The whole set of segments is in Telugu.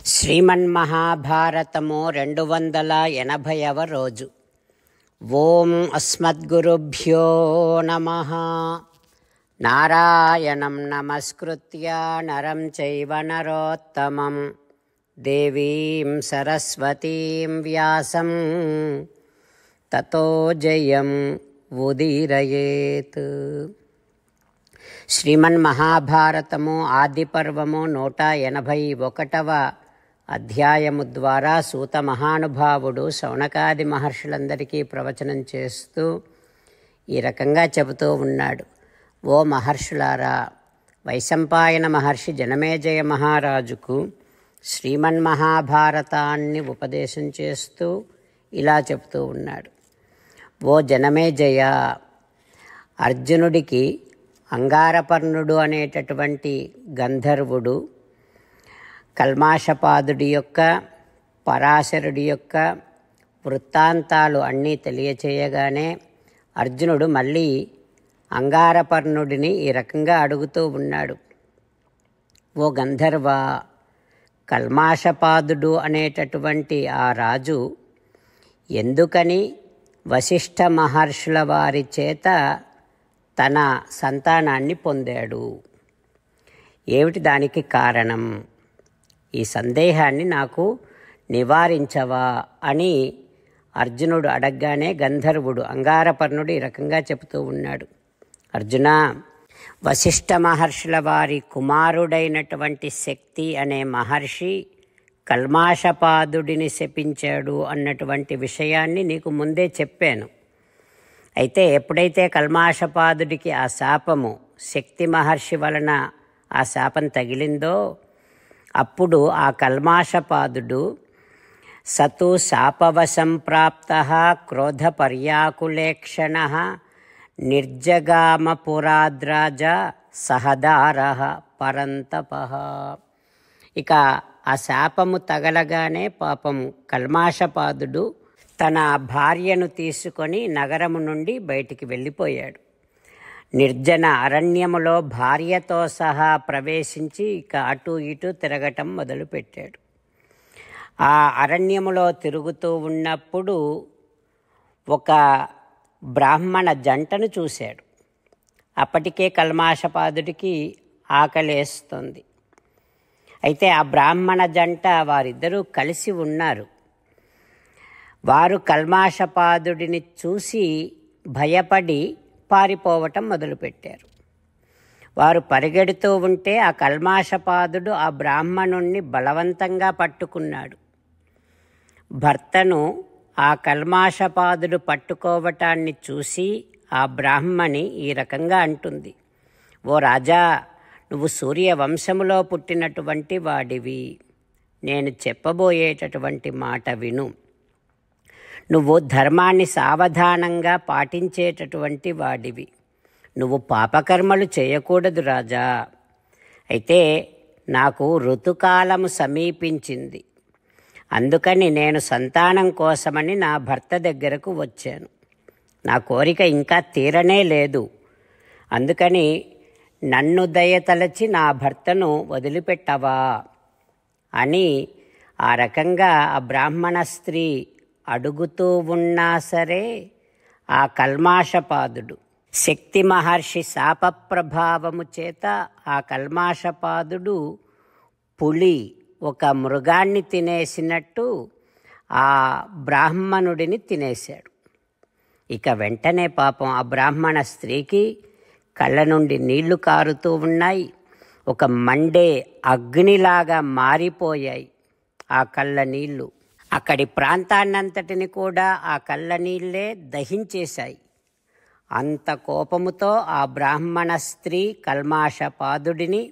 శ్రీమన్మహాభారతము 280వ రోజు. ఓం అస్మద్గురుభ్యో నమః. నారాయణం నమస్కృత్య నరం చైవ నరోత్తమం దేవీం సరస్వతీం వ్యాసం తతో జయం ఉదీరయేత్. శ్రీమన్మహాభారతము ఆది పర్వము 181వ అధ్యాయము ద్వారా సూత మహానుభావుడు శౌనకాది మహర్షులందరికీ ప్రవచనం చేస్తూ ఈ రకంగా చెబుతూ ఉన్నాడు. ఓ మహర్షులారా, వైశంపాయన మహర్షి జనమేజయ మహారాజుకు శ్రీమన్మహాభారతాన్ని ఉపదేశం చేస్తూ ఇలా చెబుతూ ఉన్నాడు. ఓ జనమేజయ, అర్జునుడికి అంగారపర్ణుడు అనేటటువంటి గంధర్వుడు కల్మాషపాదుడి యొక్క పరాశరుడి యొక్క వృత్తాంతాలు అన్నీ తెలియచేయగానే అర్జునుడు మళ్ళీ అంగారపర్ణుడిని ఈ రకంగా అడుగుతూ ఉన్నాడు. ఓ గంధర్వ, కల్మాషపాదుడు అనేటటువంటి ఆ రాజు ఎందుకని వశిష్ఠ మహర్షుల వారి చేత తన సంతానాన్ని పొందాడు? ఏమిటి దానికి కారణం? ఈ సందేహాన్ని నాకు నివారించవా అని అర్జునుడు అడగగానే గంధర్వుడు అంగారపర్ణుడు ఈ రకంగా చెబుతూ ఉన్నాడు. అర్జున, వశిష్ఠ మహర్షుల వారి కుమారుడైనటువంటి శక్తి అనే మహర్షి కల్మాషపాదుడిని శపించాడు అన్నటువంటి విషయాన్ని నీకు ముందే చెప్పాను. అయితే ఎప్పుడైతే కల్మాషపాదుడికి ఆ శాపము శక్తి మహర్షి వలన ఆ శాపం తగిలిందో అప్పుడు ఆ కల్మాషపాదుడు సతు శాపవశం ప్రాప్త క్రోధ పర్యాకులేక్షణ నిర్జగామ పురాద్రాజ సహదార పరంతప. ఇక ఆ శాపము తగలగానే పాపం కల్మాషపాదుడు తన భార్యను తీసుకొని నగరము నుండి బయటికి వెళ్ళిపోయాడు. నిర్జన అరణ్యములో భార్యతో సహా ప్రవేశించి ఇక అటు ఇటు తిరగటం మొదలుపెట్టాడు. ఆ అరణ్యములో తిరుగుతూ ఉన్నప్పుడు ఒక బ్రాహ్మణ జంటను చూశాడు. అప్పటికే కల్మాషపాదుడికి ఆకలేస్తుంది. అయితే ఆ బ్రాహ్మణ జంట వారిద్దరూ కలిసి ఉన్నారు. వారు కల్మాషపాదుడిని చూసి భయపడి పారిపోవటం మొదలుపెట్టారు. వారు పరిగెడుతూ ఉంటే ఆ కల్మాషపాదుడు ఆ బ్రాహ్మణుణ్ణి బలవంతంగా పట్టుకున్నాడు. భర్తను ఆ కల్మాషపాదుడు పట్టుకోవటాన్ని చూసి ఆ బ్రాహ్మణి ఈ రకంగా అంటుంది. ఓ రాజా, నువ్వు సూర్యవంశములో పుట్టినటువంటి వాడివి. నేను చెప్పబోయేటటువంటి మాట విను. నువ్వు ధర్మాన్ని సావధానంగా పాటించేటటువంటి వాడివి. నువ్వు పాపకర్మలు చేయకూడదు రాజా. అయితే నాకు ఋతుకాలము సమీపించింది. అందుకని నేను సంతానం కోసమని నా భర్త దగ్గరకు వచ్చాను. నా కోరిక ఇంకా తీరనే లేదు. అందుకని నన్ను దయతలచి నా భర్తను వదిలిపెట్టవా అని ఆ రకంగా ఆ బ్రాహ్మణ స్త్రీ అడుగుతూ ఉన్నా సరే ఆ కల్మాషపాదుడు శక్తి మహర్షి శాపప్రభావము చేత ఆ కల్మాషపాదుడు పులి ఒక మృగాన్ని తినేసినట్టు ఆ బ్రాహ్మణుడిని తినేశాడు. ఇక వెంటనే పాపం ఆ బ్రాహ్మణ స్త్రీకి కళ్ళ నుండి నీళ్లు కారుతూ ఉన్నాయి. ఒక మండే అగ్నిలాగా మారిపోయాయి ఆ కళ్ళ నీళ్లు. అక్కడి ప్రాంతాన్నంతటిని కూడా ఆ కళ్ళ నీళ్ళే దహించేశాయి. అంత కోపముతో ఆ బ్రాహ్మణ స్త్రీ కల్మాషపాదుడిని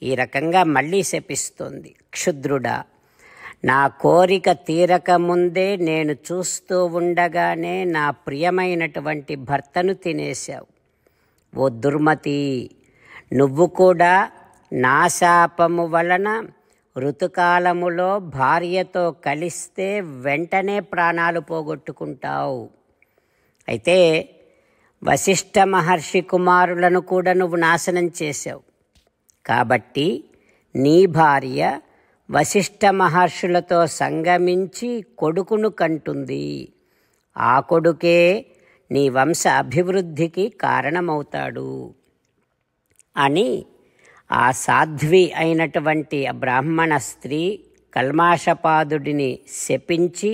ఈ రకంగా మళ్ళీ శపిస్తోంది. క్షుద్రుడా, నా కోరిక తీరక ముందే నేను చూస్తూ ఉండగానే నా ప్రియమైనటువంటి భర్తను తినేశావు. ఓ దుర్మతి, నువ్వు కూడా నా శాపము వలన ఋతుకాలములో భార్యతో కలిస్తే వెంటనే ప్రాణాలు పోగొట్టుకుంటావు. అయితే వశిష్ఠ మహర్షి కుమారులను కూడా నువ్వు నాశనం చేశావు. కాబట్టి నీ భార్య వశిష్ఠ మహర్షులతో సంగమించి కొడుకును కంటుంది. ఆ కొడుకే నీ వంశ అభివృద్ధికి కారణమవుతాడు అని ఆ సాధ్వి అయినటువంటి ఆ బ్రాహ్మణ స్త్రీ కల్మాషపాదుడిని శపించి,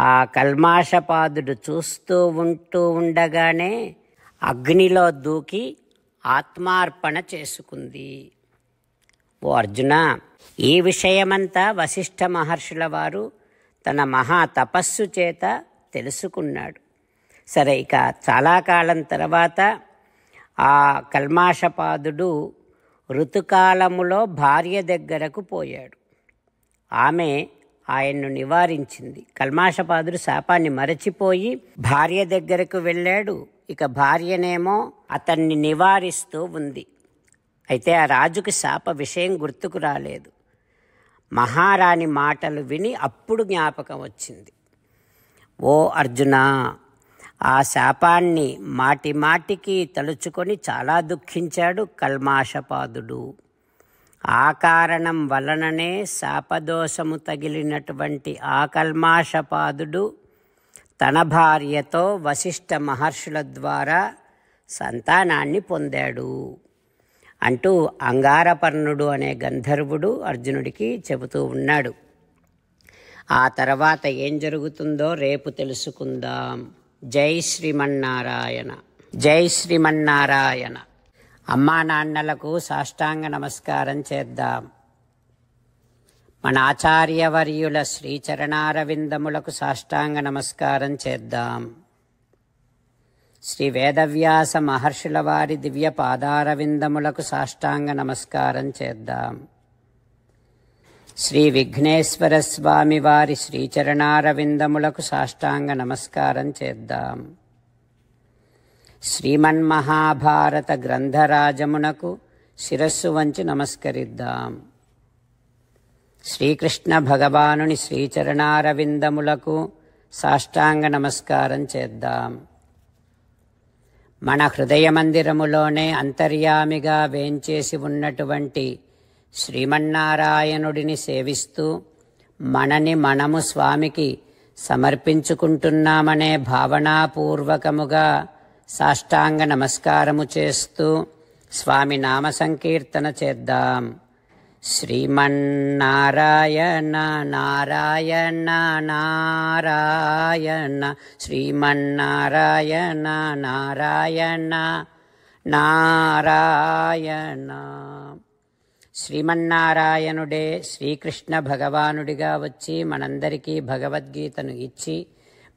ఆ కల్మాషపాదుడు చూస్తూ ఉండగానే అగ్నిలో దూకి ఆత్మార్పణ చేసుకుంది. ఓ అర్జున, ఈ విషయమంతా వశిష్ఠ మహర్షుల వారు తన మహా తపస్సు చేత తెలుసుకున్నాడు. సరే, ఇక చాలా కాలం తర్వాత ఆ కల్మాషపాదుడు ఋతుకాలములో భార్య దగ్గరకు పోయాడు. ఆమె ఆయన్ను నివారించింది. కల్మాషపాదుడు శాపాన్ని మరచిపోయి భార్య దగ్గరకు వెళ్ళాడు. ఇక భార్యనేమో అతన్ని నివారిస్తూ ఉంది. అయితే ఆ రాజుకి శాప విషయం గుర్తుకు రాలేదు. మహారాణి మాటలు విని అప్పుడు జ్ఞాపకం వచ్చింది. ఓ అర్జున, ఆ శాపాన్ని మాటిమాటికి తలుచుకొని చాలా దుఃఖించాడు కల్మాషపాదుడు. ఆ కారణం వలననే శాపదోషము తగిలినటువంటి ఆ కల్మాషపాదుడు తన భార్యతో వశిష్ఠ మహర్షుల ద్వారా సంతానాన్ని పొందాడు అంటూ అంగారపర్ణుడు అనే గంధర్వుడు అర్జునుడికి చెబుతూ ఉన్నాడు. ఆ తర్వాత ఏం జరుగుతుందో రేపు తెలుసుకుందాం. జై శ్రీమన్నారాయణ, జై శ్రీమన్నారాయణ. అమ్మా నాన్నలకు సాష్టాంగ నమస్కారం చేద్దాం. మన ఆచార్యవర్యుల శ్రీచరణారవిందములకు సాష్టాంగ నమస్కారం చేద్దాం. శ్రీ వేదవ్యాస మహర్షుల వారి దివ్య పాదారవిందములకు సాష్టాంగ నమస్కారం చేద్దాం. శ్రీ విఘ్నేశ్వర స్వామి వారి శ్రీచరణారవిందములకు సాష్టాంగ నమస్కారం చేద్దాం. శ్రీమన్మహాభారత గ్రంథరాజమునకు శిరస్సు వంచి నమస్కరిద్దాం. శ్రీకృష్ణ భగవానుని శ్రీచరణారవిందములకు సాష్టాంగ నమస్కారం చేద్దాం. మన హృదయ మందిరములోనే అంతర్యామిగా వేంచేసి ఉన్నటువంటి శ్రీమన్నారాయణుడిని సేవిస్తూ మనని మనము స్వామికి సమర్పించుకుంటున్నామనే భావనాపూర్వకముగా సాష్టాంగ నమస్కారము చేస్తూ స్వామి నామ సంకీర్తన చేద్దాం. శ్రీమన్నారాయణ నారాయణ నారాయణ, శ్రీమన్నారాయణ నారాయణ నారాయణ. శ్రీమన్నారాయణుడే శ్రీకృష్ణ భగవానుడిగా వచ్చి మనందరికీ భగవద్గీతను ఇచ్చి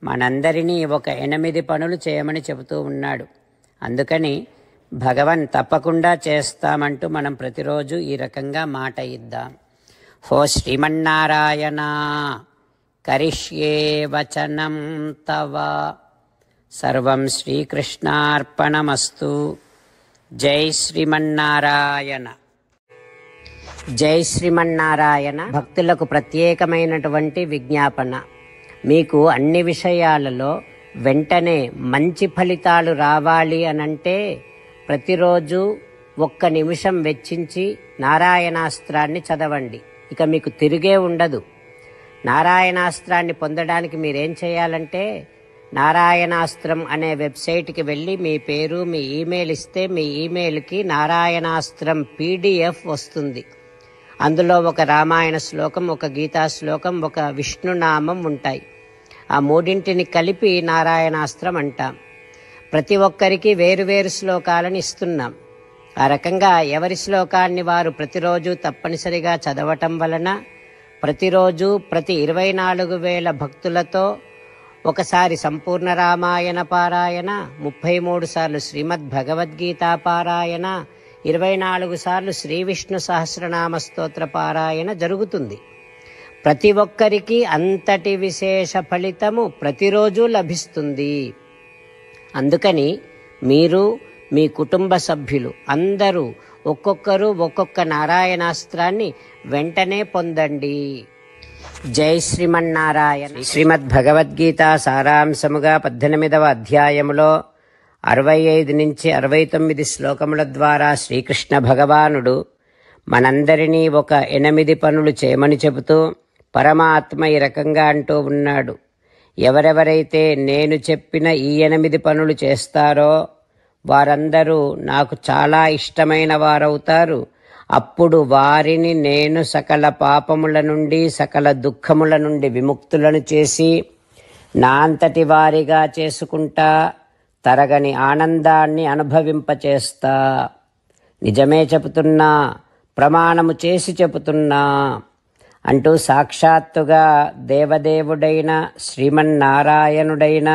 మనందరినీ ఒక 8 పనులు చేయమని చెబుతూ ఉన్నాడు. అందుకని భగవన్ తప్పకుండా చేస్తామంటూ మనం ప్రతిరోజు ఈ రకంగా మాట ఇద్దాం. హో శ్రీమన్నారాయణ, కరిష్యే వచనం తవ, సర్వం శ్రీకృష్ణార్పణమస్తు. జై శ్రీమన్నారాయణ. జై శ్రీమన్నారాయణ. భక్తులకు ప్రత్యేకమైనటువంటి విజ్ఞాపన. మీకు అన్ని విషయాలలో వెంటనే మంచి ఫలితాలు రావాలి అనంటే ప్రతిరోజు 1 నిమిషం వెచ్చించి నారాయణాస్త్రాన్ని చదవండి. ఇక మీకు తిరిగే ఉండదు. నారాయణాస్త్రాన్ని పొందడానికి మీరేం చేయాలంటే నారాయణాస్త్రం అనే వెబ్సైట్కి వెళ్ళి మీ పేరు, మీ ఈమెయిల్ ఇస్తే మీ ఈమెయిల్కి నారాయణాస్త్రం PDF వస్తుంది. అందులో ఒక రామాయణ శ్లోకం, ఒక గీతా శ్లోకం, ఒక విష్ణునామం ఉంటాయి. ఆ 3 కలిపి నారాయణాస్త్రం అంటాం. ప్రతి ఒక్కరికి వేరువేరు శ్లోకాలను ఇస్తున్నాం. ఆ రకంగా ఎవరి శ్లోకాన్ని వారు ప్రతిరోజు తప్పనిసరిగా చదవటం వలన ప్రతిరోజు ప్రతి 24,000 భక్తులతో ఒకసారి సంపూర్ణ రామాయణ పారాయణ, 33 సార్లు శ్రీమద్ భగవద్గీత పారాయణ, 24 సార్లు శ్రీ విష్ణు సహస్రనామ స్తోత్ర పారాయణ జరుగుతుంది. ప్రతి ఒక్కరికి అంతటి విశేష ఫలితము ప్రతిరోజు లభిస్తుంది. అందుకని మీరు, మీ కుటుంబ సభ్యులు అందరూ ఒక్కొక్కరు ఒక్కొక్క నారాయణాస్త్రాన్ని వెంటనే పొందండి. జై శ్రీమన్నారాయణ. శ్రీమద్ భగవద్గీత సారాంశముగా 18వ అధ్యాయములో 65 నుంచి 69 శ్లోకముల ద్వారా శ్రీకృష్ణ భగవానుడు మనందరినీ ఒక 8 పనులు చేయమని చెబుతూ పరమాత్మ ఈ రకంగా అంటూ ఉన్నాడు. ఎవరెవరైతే నేను చెప్పిన ఈ 8 పనులు చేస్తారో వారందరూ నాకు చాలా ఇష్టమైన వారవుతారు. అప్పుడు వారిని నేను సకల పాపముల నుండి సకల దుఃఖముల నుండి విముక్తులను చేసి నా అంతటి వారిగా చేసుకుంటా, తరగని ఆనందాన్ని అనుభవింపచేస్తా. నిజమే చెబుతున్నా, ప్రమాణము చేసి చెబుతున్నా అంటూ సాక్షాత్తుగా దేవదేవుడైన శ్రీమన్నారాయణుడైన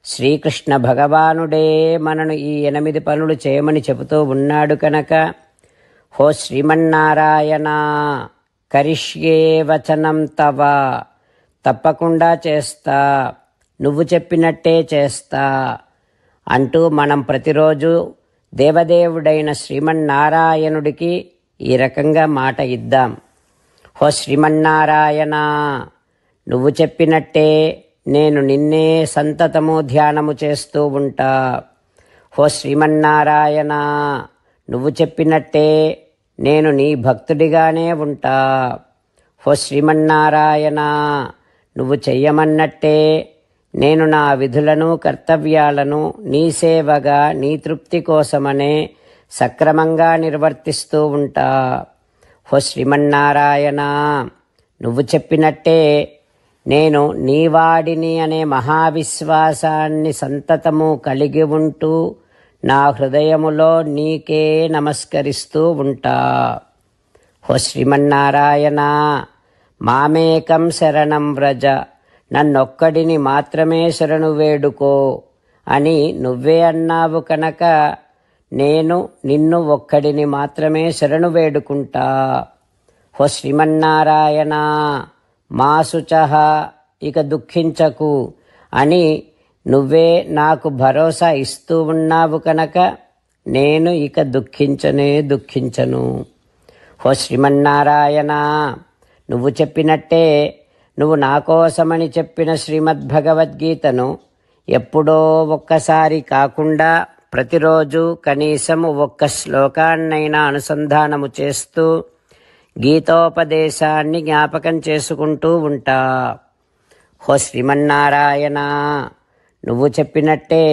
శ్రీకృష్ణ భగవానుడే మనను ఈ 8 పనులు చేయమని చెబుతూ ఉన్నాడు కనుక, హో శ్రీమన్నారాయణ, కరిష్యే వచనం తవ, తప్పకుండా చేస్తా, నువ్వు చెప్పినట్టే చేస్తా అంటూ మనం ప్రతిరోజు దేవదేవుడైన శ్రీమన్నారాయణుడికి ఈ రకంగా మాట ఇద్దాం. హో శ్రీమన్నారాయణ, నువ్వు చెప్పినట్టే నేను నిన్నే సంతతము ధ్యానము చేస్తూ ఉంటా. హో శ్రీమన్నారాయణ, నువ్వు చెప్పినట్టే నేను నీ భక్తుడిగానే ఉంటా. హో శ్రీమన్నారాయణ, నువ్వు చెయ్యమన్నట్టే నేను నా విధులను కర్తవ్యాలను నీ సేవగా నీ తృప్తి కోసమనే సక్రమంగా నిర్వర్తిస్తూ ఉంటా. హో శ్రీమన్నారాయణ, నువ్వు చెప్పినట్టే నేను నీవాడిని అనే మహావిశ్వాసాన్ని సంతతము కలిగి ఉంటూ నా హృదయములో నీకే నమస్కరిస్తూ ఉంటా. హో శ్రీమన్నారాయణ, మామేకం శరణం వ్రజ, నన్నొక్కడిని మాత్రమే శరణు వేడుకో అని నువ్వే అన్నావు కనుక నేను నిన్ను ఒక్కడిని మాత్రమే శరణు వేడుకుంటా. హో శ్రీమన్నారాయణ, మా శుచః, ఇక దుఃఖించకు అని నువ్వే నాకు భరోసా ఇస్తూ ఉన్నావు కనుక నేను ఇక దుఃఖించను. హో శ్రీమన్నారాయణ, నువ్వు చెప్పినట్టే నువ్వు నా కోసమని చెప్పిన శ్రీమద్భగవద్గీతను ఎప్పుడో ఒక్కసారి కాకుండా ప్రతిరోజు కనీసం ఒక్క శ్లోకాన్నైనా అనుసంధానము చేస్తూ గీతోపదేశాన్ని జ్ఞాపకం చేసుకుంటూ ఉంటా. హో శ్రీమన్నారాయణ, నువ్వు చెప్పినట్టే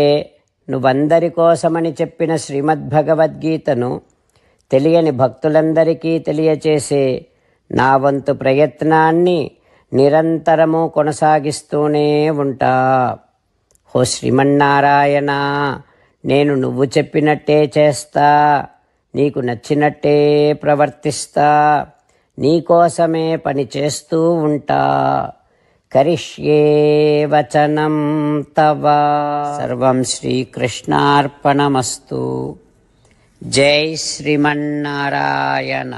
నువ్వందరి కోసమని చెప్పిన శ్రీమద్భగవద్గీతను తెలియని భక్తులందరికీ తెలియచేసే నా వంతు ప్రయత్నాన్ని నిరంతరము కొనసాగిస్తూనే ఉంటా. హో శ్రీమన్నారాయణ, నేను నువ్వు చెప్పినట్టే చేస్తా, నీకు నచ్చినట్టే ప్రవర్తిస్తా, నీకోసమే పని చేస్తూ ఉంటా. కరిష్యే వచనం తవ. సర్వం శ్రీకృష్ణార్పణమస్తు. జై శ్రీమన్నారాయణ.